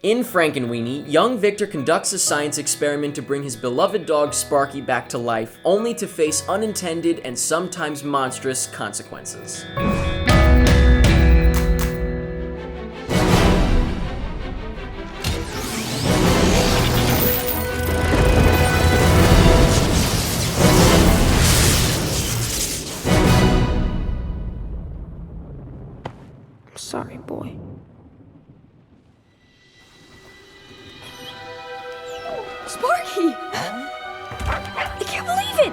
In Frankenweenie, young Victor conducts a science experiment to bring his beloved dog Sparky back to life, only to face unintended and sometimes monstrous consequences. Sorry, boy. Sparky! I can't believe it!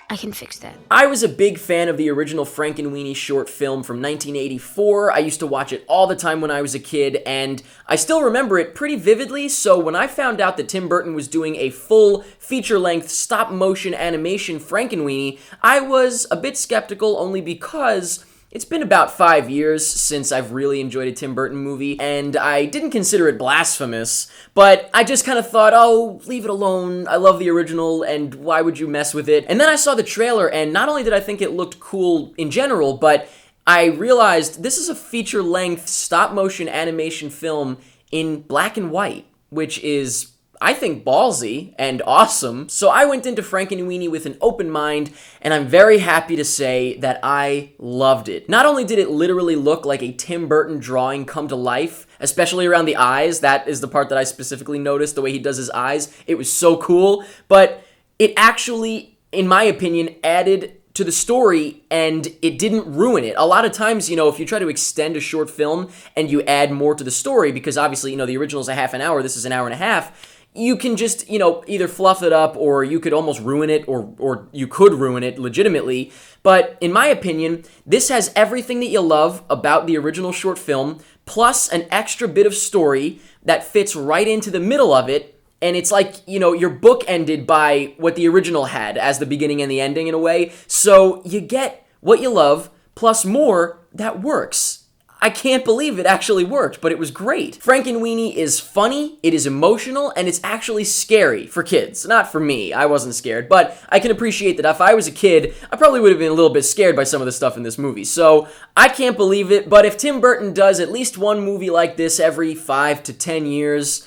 I can fix that. I was a big fan of the original Frankenweenie short film from 1984. I used to watch it all the time when I was a kid, and I still remember it pretty vividly, so when I found out that Tim Burton was doing a full feature-length stop-motion animation Frankenweenie, I was a bit skeptical only because it's been about 5 years since I've really enjoyed a Tim Burton movie, and I didn't consider it blasphemous, but I just kind of thought, oh, leave it alone, I love the original, and why would you mess with it? And then I saw the trailer, and not only did I think it looked cool in general, but I realized this is a feature-length stop-motion animation film in black and white, which is, I think, ballsy and awesome. So I went into Frankenweenie with an open mind, and I'm very happy to say that I loved it. Not only did it literally look like a Tim Burton drawing come to life, especially around the eyes, that is the part that I specifically noticed, the way he does his eyes, it was so cool, but it actually, in my opinion, added to the story, and it didn't ruin it. A lot of times, if you try to extend a short film and you add more to the story, because obviously, the original's a half an hour, this is an hour and a half, you can just, either fluff it up, or you could almost ruin it, or you could ruin it legitimately. But in my opinion, this has everything that you love about the original short film, plus an extra bit of story that fits right into the middle of it. And it's like, your book ended by what the original had as the beginning and the ending in a way. So you get what you love, plus more that works. I can't believe it actually worked, but it was great. Frankenweenie is funny, it is emotional, and it's actually scary for kids. Not for me, I wasn't scared, but I can appreciate that if I was a kid, I probably would have been a little bit scared by some of the stuff in this movie. So, I can't believe it, but if Tim Burton does at least one movie like this every 5 to 10 years,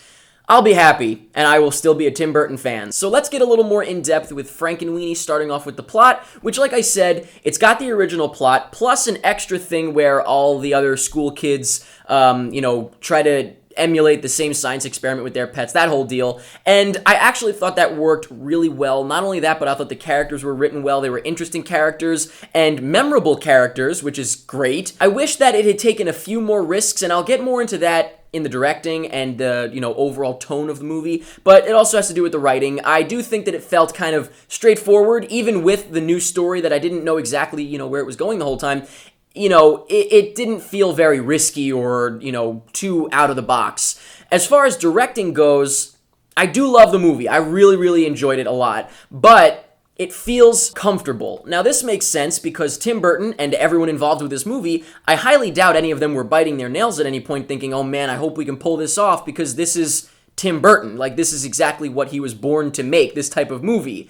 I'll be happy, and I will still be a Tim Burton fan. So let's get a little more in-depth with Frankenweenie, starting off with the plot, which, like I said, it's got the original plot, plus an extra thing where all the other school kids, try to emulate the same science experiment with their pets, that whole deal. And I actually thought that worked really well. Not only that, but I thought the characters were written well. They were interesting characters and memorable characters, which is great. I wish that it had taken a few more risks, and I'll get more into that in the directing and the, overall tone of the movie, but it also has to do with the writing. I do think that it felt kind of straightforward, even with the new story that I didn't know exactly, where it was going the whole time. It didn't feel very risky or, too out of the box. As far as directing goes, I do love the movie. I really, really enjoyed it a lot, but it feels comfortable. Now, this makes sense because Tim Burton and everyone involved with this movie, I highly doubt any of them were biting their nails at any point thinking, oh man, I hope we can pull this off because this is Tim Burton. Like, this is exactly what he was born to make, this type of movie.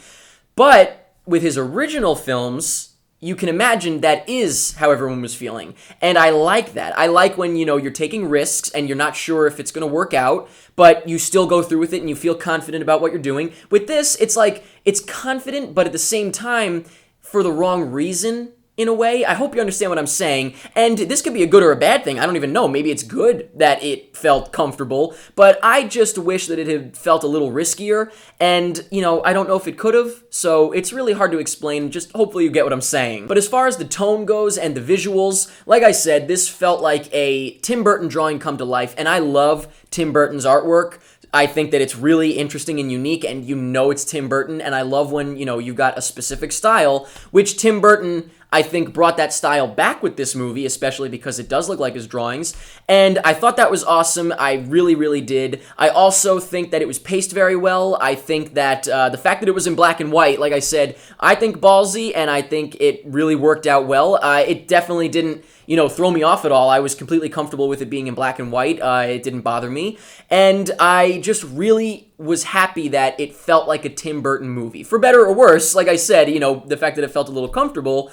But with his original films, you can imagine that is how everyone was feeling. And I like that. I like when, you're taking risks and you're not sure if it's going to work out, but you still go through with it and you feel confident about what you're doing. With this, it's like, it's confident, but at the same time, for the wrong reason, in a way. I hope you understand what I'm saying. And this could be a good or a bad thing. I don't even know. Maybe it's good that it felt comfortable, but I just wish that it had felt a little riskier. And, I don't know if it could have, so it's really hard to explain. Just hopefully you get what I'm saying. But as far as the tone goes and the visuals, like I said, this felt like a Tim Burton drawing come to life, and I love Tim Burton's artwork. I think that it's really interesting and unique, and it's Tim Burton, and I love when, you've got a specific style, which Tim Burton, I think, brought that style back with this movie, especially because it does look like his drawings, and I thought that was awesome. I really, really did. I also think that it was paced very well. I think that the fact that it was in black and white, like I said, I think ballsy, and I think it really worked out well. It definitely didn't, throw me off at all. I was completely comfortable with it being in black and white. It didn't bother me, and I just really was happy that it felt like a Tim Burton movie. For better or worse, like I said, the fact that it felt a little comfortable,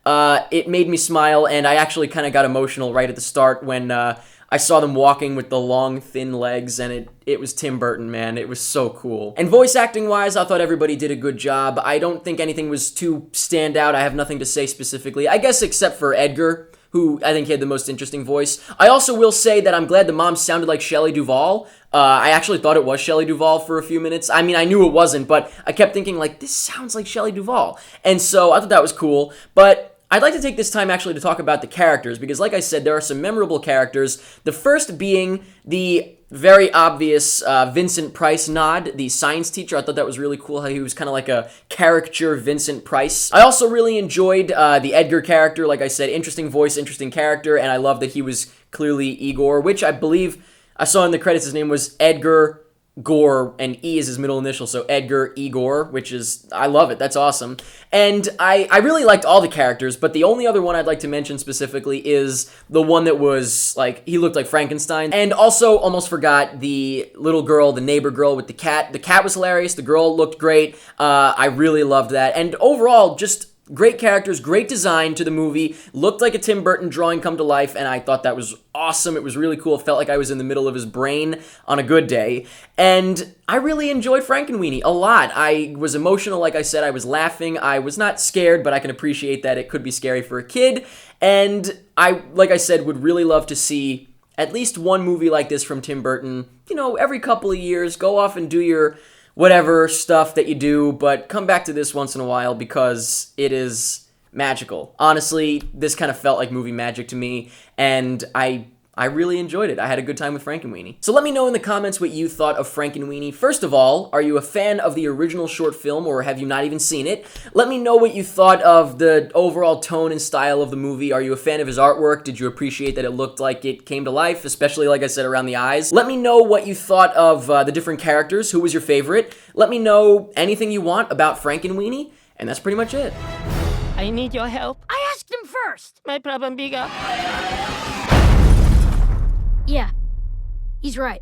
it made me smile, and I actually kind of got emotional right at the start when I saw them walking with the long, thin legs, and it was Tim Burton, man. It was so cool. And voice acting-wise, I thought everybody did a good job. I don't think anything was too stand out. I have nothing to say specifically, I guess except for Edgar, who I think had the most interesting voice. I also will say that I'm glad the mom sounded like Shelley Duvall. I actually thought it was Shelley Duvall for a few minutes. I mean, I knew it wasn't, but I kept thinking, like, this sounds like Shelley Duvall. And so I thought that was cool. But I'd like to take this time actually to talk about the characters, because like I said, there are some memorable characters. The first being the very obvious Vincent Price nod, the science teacher. I thought that was really cool, how he was kind of like a caricature Vincent Price. I also really enjoyed the Edgar character. Like I said, interesting voice, interesting character, and I love that he was clearly Igor, which I believe I saw in the credits his name was Edgar Gore, and E is his middle initial, so Edgar Igor, which is, I love it, that's awesome. And I really liked all the characters, but the only other one I'd like to mention specifically is the one that was, like, he looked like Frankenstein. And also, almost forgot, the little girl, the neighbor girl with the cat. The cat was hilarious, the girl looked great, I really loved that. And overall, just great characters, great design to the movie, looked like a Tim Burton drawing come to life, and I thought that was awesome. It was really cool. It felt like I was in the middle of his brain on a good day, and I really enjoyed Frankenweenie a lot. I was emotional, like I said, I was laughing, I was not scared, but I can appreciate that it could be scary for a kid, and I, like I said, would really love to see at least one movie like this from Tim Burton, you know, every couple of years. Go off and do your whatever stuff that you do, but come back to this once in a while because it is magical. Honestly, this kind of felt like movie magic to me, and I really enjoyed it. I had a good time with Frankenweenie. So let me know in the comments what you thought of Frankenweenie. First of all, are you a fan of the original short film, or have you not even seen it? Let me know what you thought of the overall tone and style of the movie. Are you a fan of his artwork? Did you appreciate that it looked like it came to life, especially, like I said, around the eyes? Let me know what you thought of the different characters. Who was your favorite? Let me know anything you want about Frankenweenie, and that's pretty much it. I need your help. I asked him first. My problem bigger. Yeah, he's right.